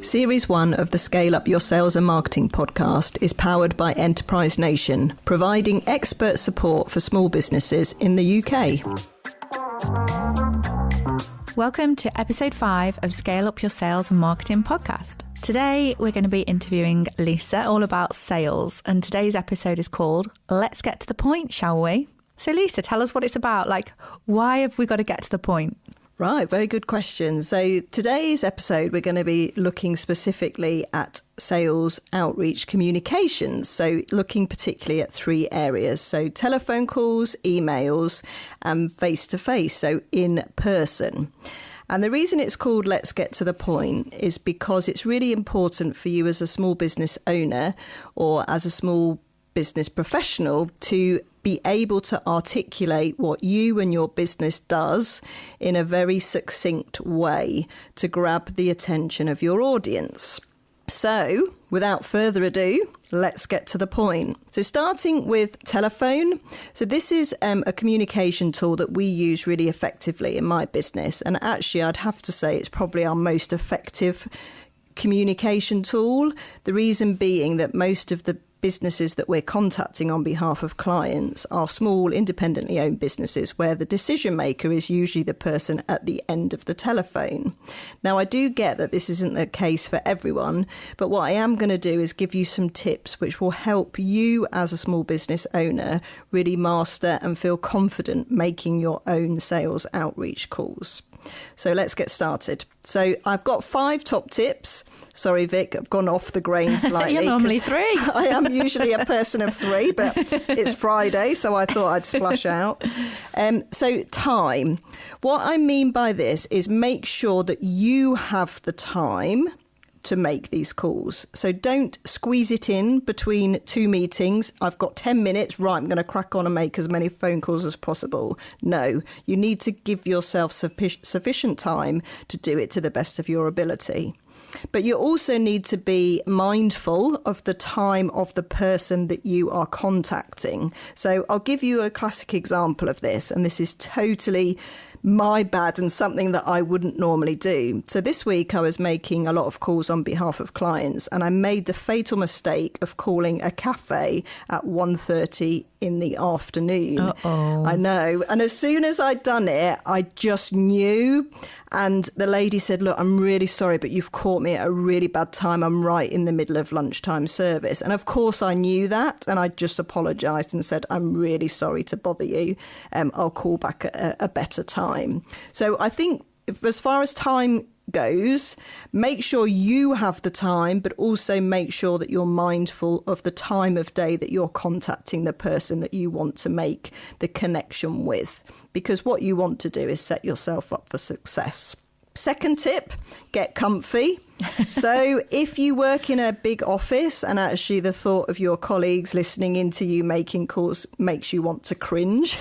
Series 1 of the Scale Up Your Sales and Marketing podcast is powered by Enterprise Nation, providing expert support for small businesses in the UK. Welcome to episode 5 of Scale Up Your Sales and Marketing podcast. Today, we're going to be interviewing Leisa all about sales, and today's episode is called Let's Get to the Point, shall we? So Leisa, tell us what it's about. Why have we got to get to the point? Right, very good question. So today's episode, we're going to be looking specifically at sales outreach communications. So looking particularly at 3 areas. So telephone calls, emails, and face-to-face, so in person. And the reason it's called Let's Get to the Point is because it's really important for you as a small business owner or as a small business professional to be able to articulate what you and your business does in a very succinct way to grab the attention of your audience. So, without further ado, let's get to the point. So starting with telephone. So this is a communication tool that we use really effectively in my business. And actually, I'd have to say it's probably our most effective communication tool. The reason being that most of the businesses that we're contacting on behalf of clients are small, independently owned businesses where the decision maker is usually the person at the end of the telephone. Now, I do get that this isn't the case for everyone, but what I am going to do is give you some tips which will help you as a small business owner really master and feel confident making your own sales outreach calls. So let's get started. So I've got 5 top tips. Sorry, Vic, I've gone off the grain slightly. You're normally 3. I am usually a person of 3, but it's Friday, so I thought I'd splash out. So time. What I mean by this is make sure that you have the time to make these calls. So don't squeeze it in between 2 meetings. I've got 10 minutes. Right, I'm going to crack on and make as many phone calls as possible. No, you need to give yourself sufficient time to do it to the best of your ability. But you also need to be mindful of the time of the person that you are contacting. So I'll give you a classic example of this, and this is totally my bad and something that I wouldn't normally do. So this week I was making a lot of calls on behalf of clients, and I made the fatal mistake of calling a cafe at 1:30 in the afternoon. Uh-oh. I know. And as soon as I'd done it, I just knew. And the lady said, look, I'm really sorry, but you've caught me at a really bad time. I'm right in the middle of lunchtime service. And of course I knew that. And I just apologised and said, I'm really sorry to bother you. I'll call back at a better time. So I think as far as time goes, make sure you have the time, but also make sure that you're mindful of the time of day that you're contacting the person that you want to make the connection with, because what you want to do is set yourself up for success. Second tip, get comfy. So if you work in a big office and actually the thought of your colleagues listening into you making calls makes you want to cringe,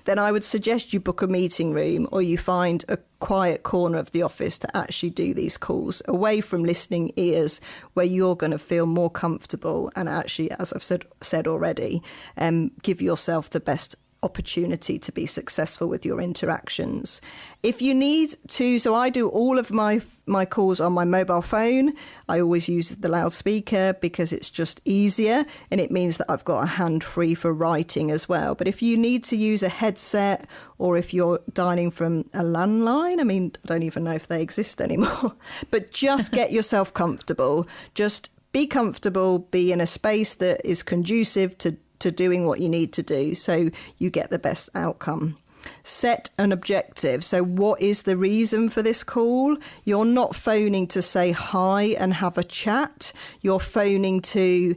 then I would suggest you book a meeting room or you find a quiet corner of the office to actually do these calls away from listening ears where you're going to feel more comfortable and actually, as I've said already, give yourself the best opportunity to be successful with your interactions. If you need to, so I do all of my calls on my mobile phone. I always use the loudspeaker because it's just easier, and it means that I've got a hand free for writing as well. But if you need to use a headset, or if you're dialing from a landline, I mean, I don't even know if they exist anymore, but just get yourself comfortable. Just be comfortable, be in a space that is conducive to doing what you need to do so you get the best outcome. Set an objective. So what is the reason for this call? You're not phoning to say hi and have a chat. You're phoning to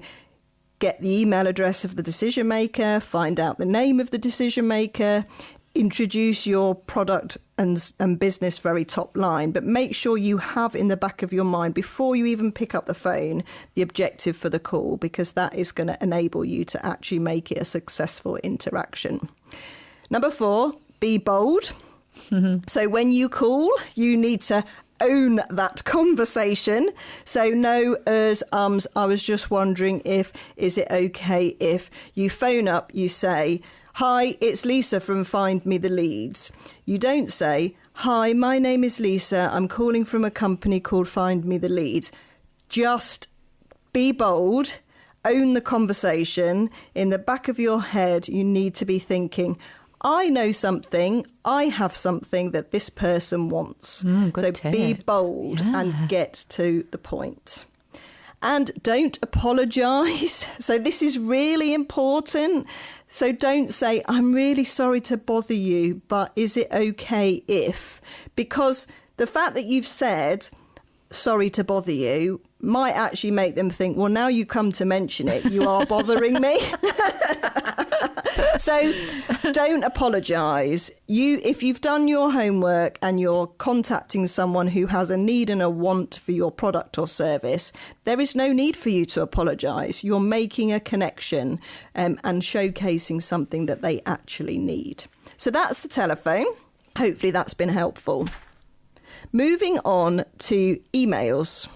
get the email address of the decision maker, find out the name of the decision maker, introduce your product and business very top line, but make sure you have in the back of your mind before you even pick up the phone the objective for the call, because that is going to enable you to actually make it a successful interaction. Number 4, be bold. Mm-hmm. So when you call, you need to own that conversation. So no I was just wondering is it okay if you phone up, you say, hi, it's Leisa from Find Me the Leads. You don't say, Hi, my name is Lisa. I'm calling from a company called Find Me the Leads. Just be bold, own the conversation. In the back of your head, you need to be thinking, I know something, I have something that this person wants. So tip. be bold and get to the point. And don't apologise. So this is really important. So don't say, I'm really sorry to bother you, but is it okay if? Because the fact that you've said, sorry to bother you, might actually make them think, well, now you come to mention it, you are bothering me. So don't apologise. If you've done your homework and you're contacting someone who has a need and a want for your product or service, there is no need for you to apologise. You're making a connection and showcasing something that they actually need. So that's the telephone. Hopefully that's been helpful. Moving on to emails.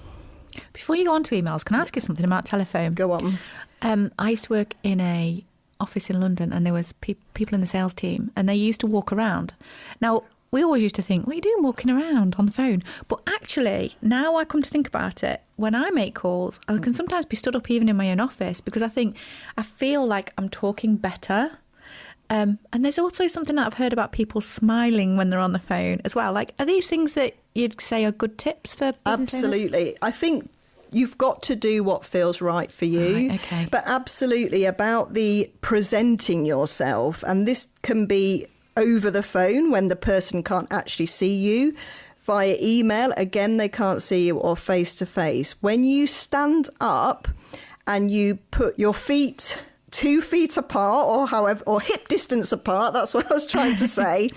Before you go on to emails, can I ask you something about telephone? Go on. I used to work in a office in London, and there was people in the sales team, and they used to walk around. Now, we always used to think, what are you doing walking around on the phone? But actually, now I come to think about it, when I make calls, I can sometimes be stood up even in my own office, because I feel like I'm talking better. And there's also something that I've heard about people smiling when they're on the phone as well. Like, are these things that you'd say are good tips for business Absolutely. owners? I think you've got to do what feels right for you. Right, okay. But absolutely about the presenting yourself. And this can be over the phone when the person can't actually see you. Via email, again, they can't see you, or face to face. When you stand up and you put your feet 2 feet apart, or hip distance apart, that's what I was trying to say,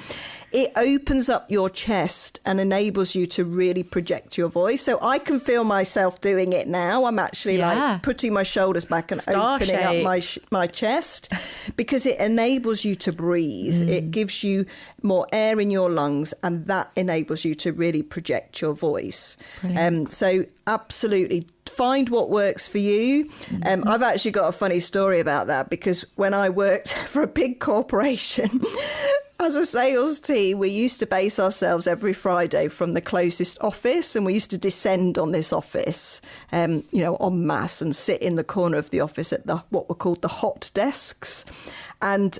it opens up your chest and enables you to really project your voice. So I can feel myself doing it now. I'm actually like putting my shoulders back and opening up my chest, because it enables you to breathe. It gives you more air in your lungs, and that enables you to really project your voice. So absolutely, find what works for you. I've actually got a funny story about that, because when I worked for a big corporation, as a sales team, we used to base ourselves every Friday from the closest office, and we used to descend on this office, en masse, and sit in the corner of the office at what were called the hot desks, and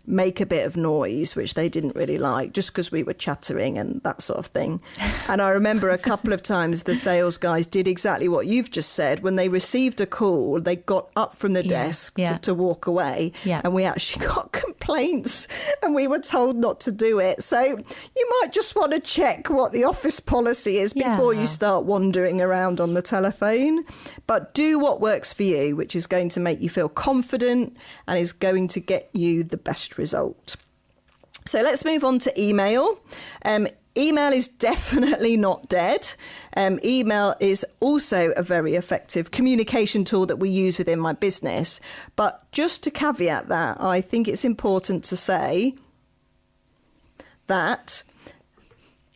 make a bit of noise, which they didn't really like, just because we were chattering and that sort of thing. And I remember a couple of times the sales guys did exactly what you've just said. When they received a call, they got up from the desk to walk away, and we actually got complaints, and we were told not to do it. So you might just want to check what the office policy is before you start wandering around on the telephone. But do what works for you, which is going to make you feel confident and is going to get you the best result. So let's move on to email. Email is definitely not dead. Email is also a very effective communication tool that we use within my business. But just to caveat that, I think it's important to say that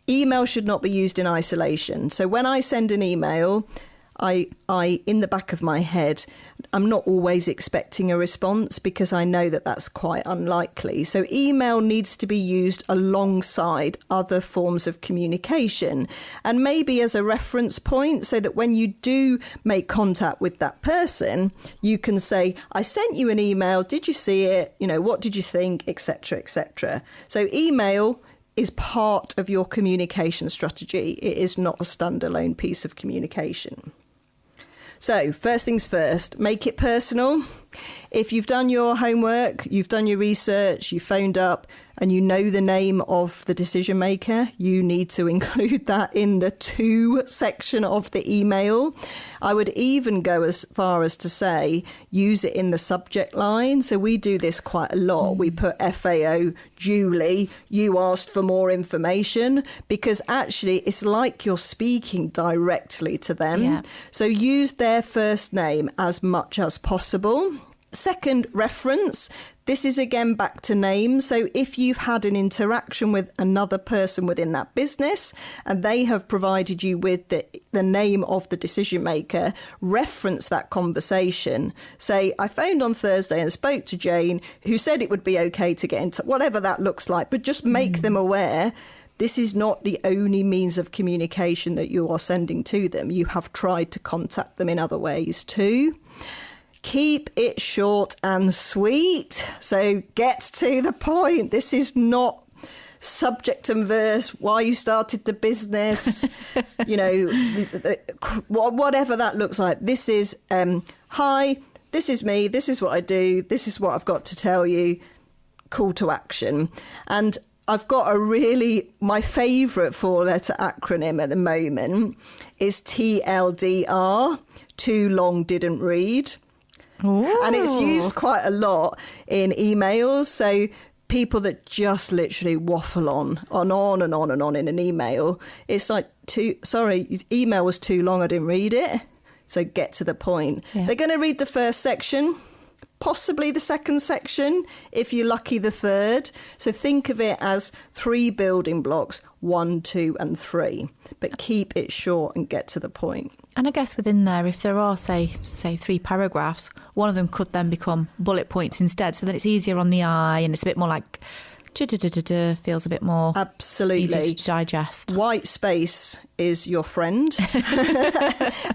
email should not be used in isolation. So when I send an email, I in the back of my head, I'm not always expecting a response, because I know that that's quite unlikely. So email needs to be used alongside other forms of communication, and maybe as a reference point, so that when you do make contact with that person, you can say, I sent you an email, did you see it? What did you think, etc., etc. So email is part of your communication strategy. It is not a standalone piece of communication. So first things first, make it personal. If you've done your homework, you've done your research, you phoned up, and you know the name of the decision maker, you need to include that in the to section of the email. I would even go as far as to say, use it in the subject line. So we do this quite a lot. We put FAO, Julie, you asked for more information, because actually it's like you're speaking directly to them. Yeah. So use their first name as much as possible. Second, reference. This is again back to name. So if you've had an interaction with another person within that business and they have provided you with the name of the decision maker, reference that conversation. Say, I phoned on Thursday and spoke to Jane, who said it would be okay to get into whatever that looks like, but just make them aware this is not the only means of communication that you are sending to them. You have tried to contact them in other ways too. Keep it short and sweet. So get to the point. This is not subject and verse, why you started the business, whatever that looks like. This is, hi, this is me, this is what I do, this is what I've got to tell you, call to action. And I've got my favourite 4-letter acronym at the moment is TLDR, too long didn't read. Ooh. And it's used quite a lot in emails. So people that just literally waffle on and on in an email. It's like, email was too long, I didn't read it. So get to the point. Yeah. They're going to read the first section, possibly the second section, if you're lucky, the third. So think of it as 3 building blocks, 1, 2 and 3. But keep it short and get to the point. And I guess within there, if there are, say 3 paragraphs, one of them could then become bullet points instead. So then it's easier on the eye and it's a bit more like, feels a bit more absolutely easy to digest. White space is your friend,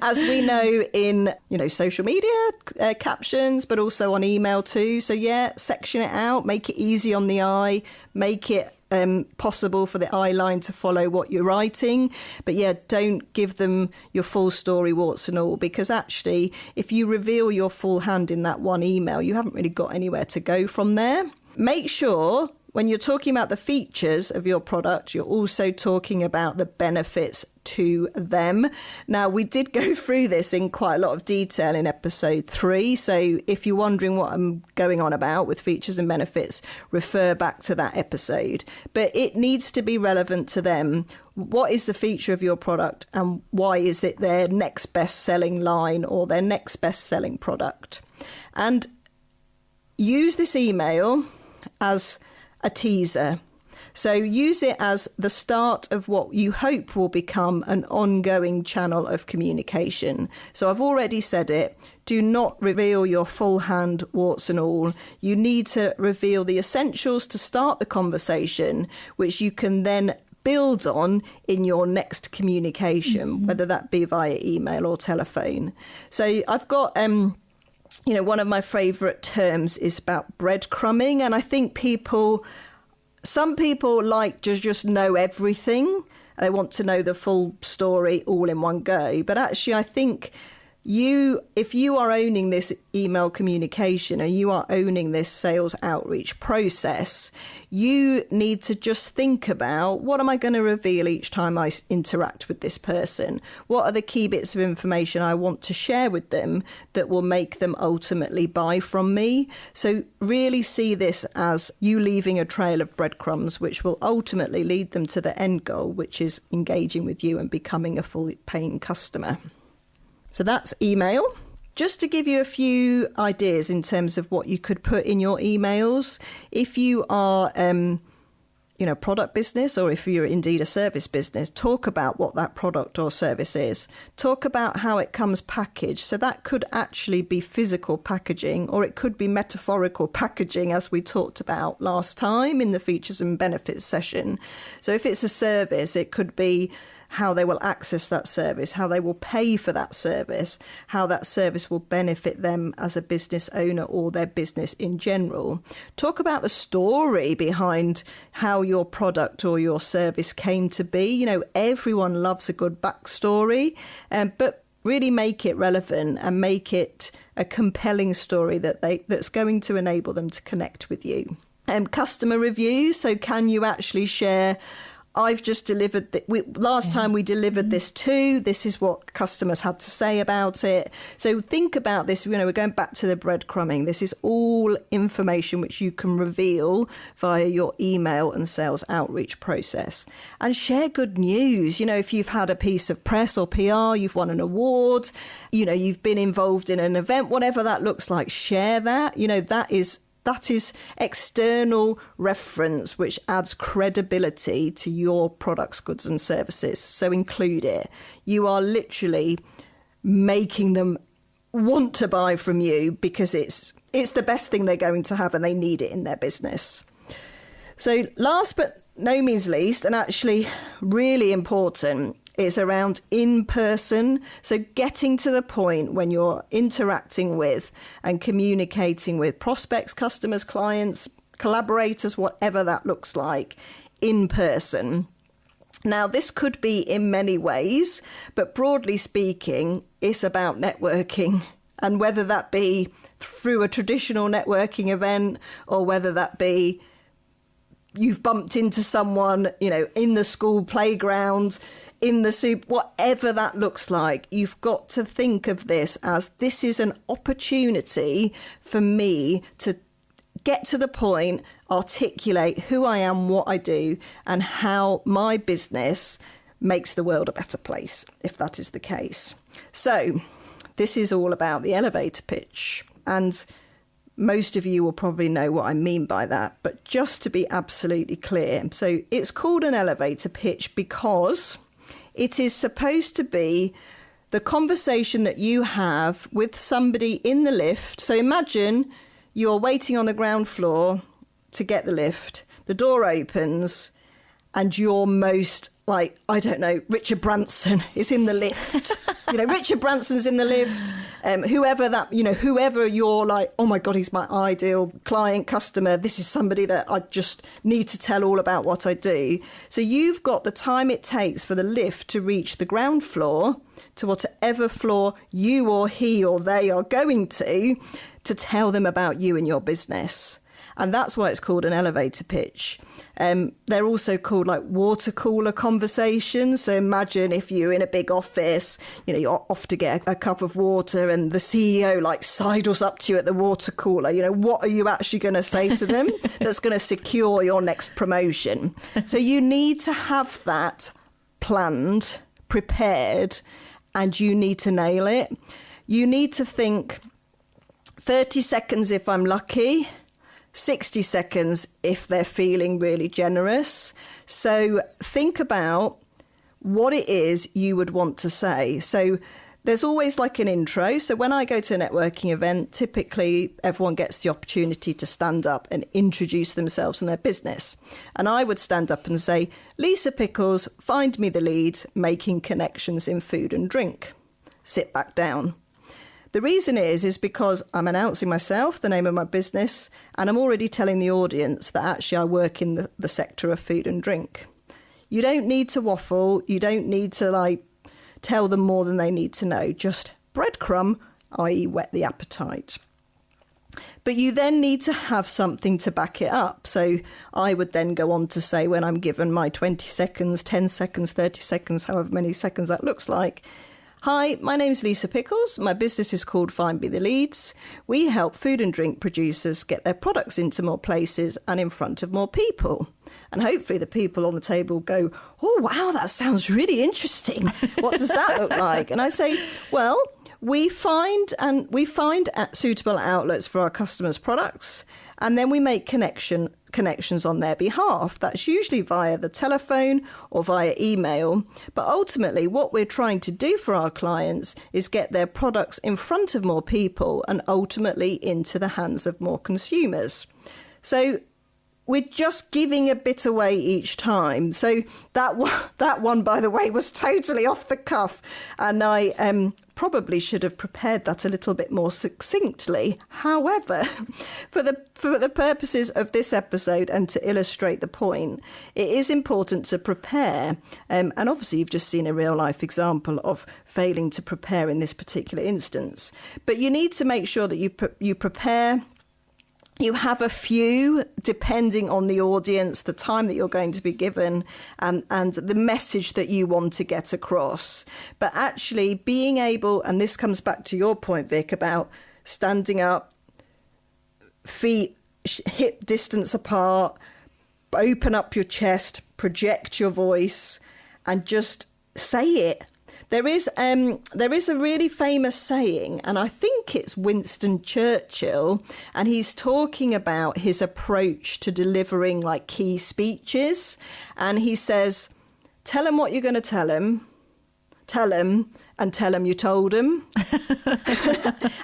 as we know in social media captions, but also on email too. So section it out, make it easy on the eye, make it possible for the eye line to follow what you're writing. But don't give them your full story, warts and all, because actually, if you reveal your full hand in that one email, you haven't really got anywhere to go from there. Make sure when you're talking about the features of your product, you're also talking about the benefits to them. Now, we did go through this in quite a lot of detail in episode 3. So if you're wondering what I'm going on about with features and benefits, refer back to that episode. But it needs to be relevant to them. What is the feature of your product and why is it their next best-selling line or their next best-selling product? And use this email as a teaser. So use it as the start of what you hope will become an ongoing channel of communication. So I've already said it. Do not reveal your full hand, warts and all. You need to reveal the essentials to start the conversation, which you can then build on in your next communication, whether that be via email or telephone. So I've got one of my favourite terms is about breadcrumbing. And I think some people like to just know everything. They want to know the full story all in one go. But actually, I think if you are owning this email communication and you are owning this sales outreach process, you need to just think about, what am I going to reveal each time I interact with this person? What are the key bits of information I want to share with them that will make them ultimately buy from me? So really see this as you leaving a trail of breadcrumbs, which will ultimately lead them to the end goal, which is engaging with you and becoming a fully paying customer. So that's email. Just to give you a few ideas in terms of what you could put in your emails, if you are, product business, or if you're indeed a service business, talk about what that product or service is. Talk about how it comes packaged. So that could actually be physical packaging, or it could be metaphorical packaging, as we talked about last time in the features and benefits session. So if it's a service, it could be how they will access that service, how they will pay for that service, how that service will benefit them as a business owner or their business in general. Talk about the story behind how your product or your service came to be. Everyone loves a good backstory, but really make it relevant and make it a compelling story that's going to enable them to connect with you. Customer reviews. So can you actually share, I've just delivered, last time we delivered this too, this is what customers had to say about it. So think about this, we're going back to the breadcrumbing. This is all information which you can reveal via your email and sales outreach process. And share good news. If you've had a piece of press or PR, you've won an award, you've been involved in an event, whatever that looks like, share that. That is external reference, which adds credibility to your products, goods and services. So include it. You are literally making them want to buy from you because it's the best thing they're going to have and they need it in their business. So last but no means least, and actually really important, is around in person. So getting to the point when you're interacting with and communicating with prospects, customers, clients, collaborators, whatever that looks like, in person. Now, this could be in many ways, but broadly speaking, it's about networking. And whether that be through a traditional networking event or whether that be you've bumped into someone, in the school playground, in the soup, whatever that looks like, you've got to think of this as this is an opportunity for me to get to the point, articulate who I am, what I do, and how my business makes the world a better place, if that is the case. So this is all about the elevator pitch. And most of you will probably know what I mean by that. But just to be absolutely clear, so it's called an elevator pitch because it is supposed to be the conversation that you have with somebody in the lift. So imagine you're waiting on the ground floor to get the lift. The door opens and your most, Richard Branson is in the lift. Richard Branson's in the lift. Whoever you're like, oh my God, he's my ideal client, customer. This is somebody that I just need to tell all about what I do. So you've got the time it takes for the lift to reach the ground floor, to whatever floor you or he or they are going to tell them about you and your business. And that's why it's called an elevator pitch. They're also called water cooler conversations. So imagine if you're in a big office, you're off to get a cup of water and the CEO sidles up to you at the water cooler. What are you actually going to say to them that's going to secure your next promotion? So you need to have that planned, prepared, and you need to nail it. You need to think 30 seconds if I'm lucky, 60 seconds if they're feeling really generous. So think about what it is you would want to say. So there's always an intro. So when I go to a networking event, typically everyone gets the opportunity to stand up and introduce themselves and their business. And I would stand up and say, Leisa Pickles, find me the lead, making connections in food and drink. Sit back down. The reason is because I'm announcing myself, the name of my business, and I'm already telling the audience that actually I work in the sector of food and drink. You don't need to waffle. You don't need to tell them more than they need to know. Just breadcrumb, i.e. whet the appetite. But you then need to have something to back it up. So I would then go on to say, when I'm given my 20 seconds, 10 seconds, 30 seconds, however many seconds that looks like, hi, my name's Leisa Pickles. My business is called Find Me the Leads. We help food and drink producers get their products into more places and in front of more people. And hopefully the people on the table go, oh, wow, that sounds really interesting. What does that look like? And I say, well, we find suitable outlets for our customers' products, and then we make connections on their behalf. That's usually via the telephone or via email. But ultimately, what we're trying to do for our clients is get their products in front of more people and ultimately into the hands of more consumers. So we're just giving a bit away each time. So that one, by the way, was totally off the cuff. And I probably should have prepared that a little bit more succinctly. However, for the purposes of this episode and to illustrate the point, it is important to prepare. And obviously, you've just seen a real life example of failing to prepare in this particular instance. But you need to make sure that you prepare. You have a few, depending on the audience, the time that you're going to be given, and the message that you want to get across. But actually being able, and this comes back to your point, Vic, about standing up, feet hip distance apart, open up your chest, project your voice, and just say it. There is a really famous saying, and I think it's Winston Churchill, and he's talking about his approach to delivering key speeches. And he says, tell him what you're going to tell him, and tell them you told them.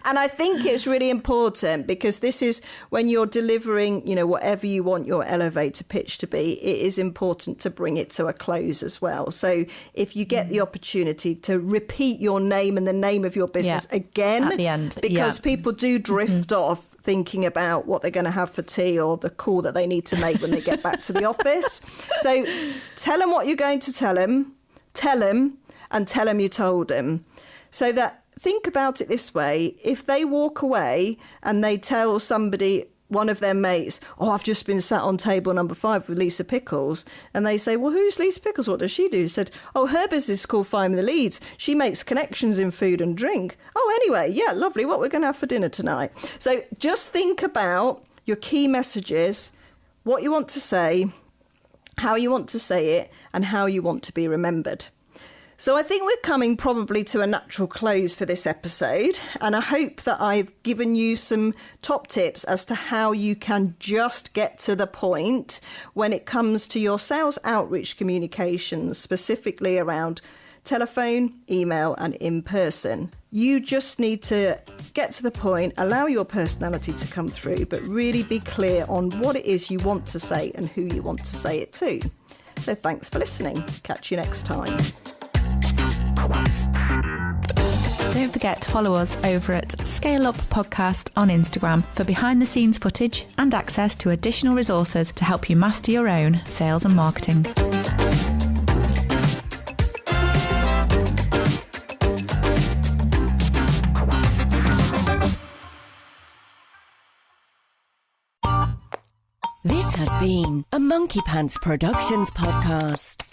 And I think it's really important, because this is when you're delivering, whatever you want your elevator pitch to be, it is important to bring it to a close as well. So if you get the opportunity to repeat your name and the name of your business again at the end, because people do drift off thinking about what they're going to have for tea or the call that they need to make when they get back to the office. So tell them what you're going to tell them, and tell them you told them. So that, think about it this way: if they walk away and they tell somebody, one of their mates, oh, I've just been sat on table number 5 with Leisa Pickles, and they say, well, who's Leisa Pickles? What does she do? Said, oh, her business is called Finding the Leads. She makes connections in food and drink. Oh, anyway, yeah, lovely. What we're going to have for dinner tonight. So just think about your key messages, what you want to say, how you want to say it, and how you want to be remembered. So I think we're coming probably to a natural close for this episode, and I hope that I've given you some top tips as to how you can just get to the point when it comes to your sales outreach communications, specifically around telephone, email, and in person. You just need to get to the point, allow your personality to come through, but really be clear on what it is you want to say and who you want to say it to. So thanks for listening. Catch you next time. Don't forget to follow us over at Scale Up Podcast on Instagram for behind the scenes footage and access to additional resources to help you master your own sales and marketing. This has been a Monkey Pants Productions podcast.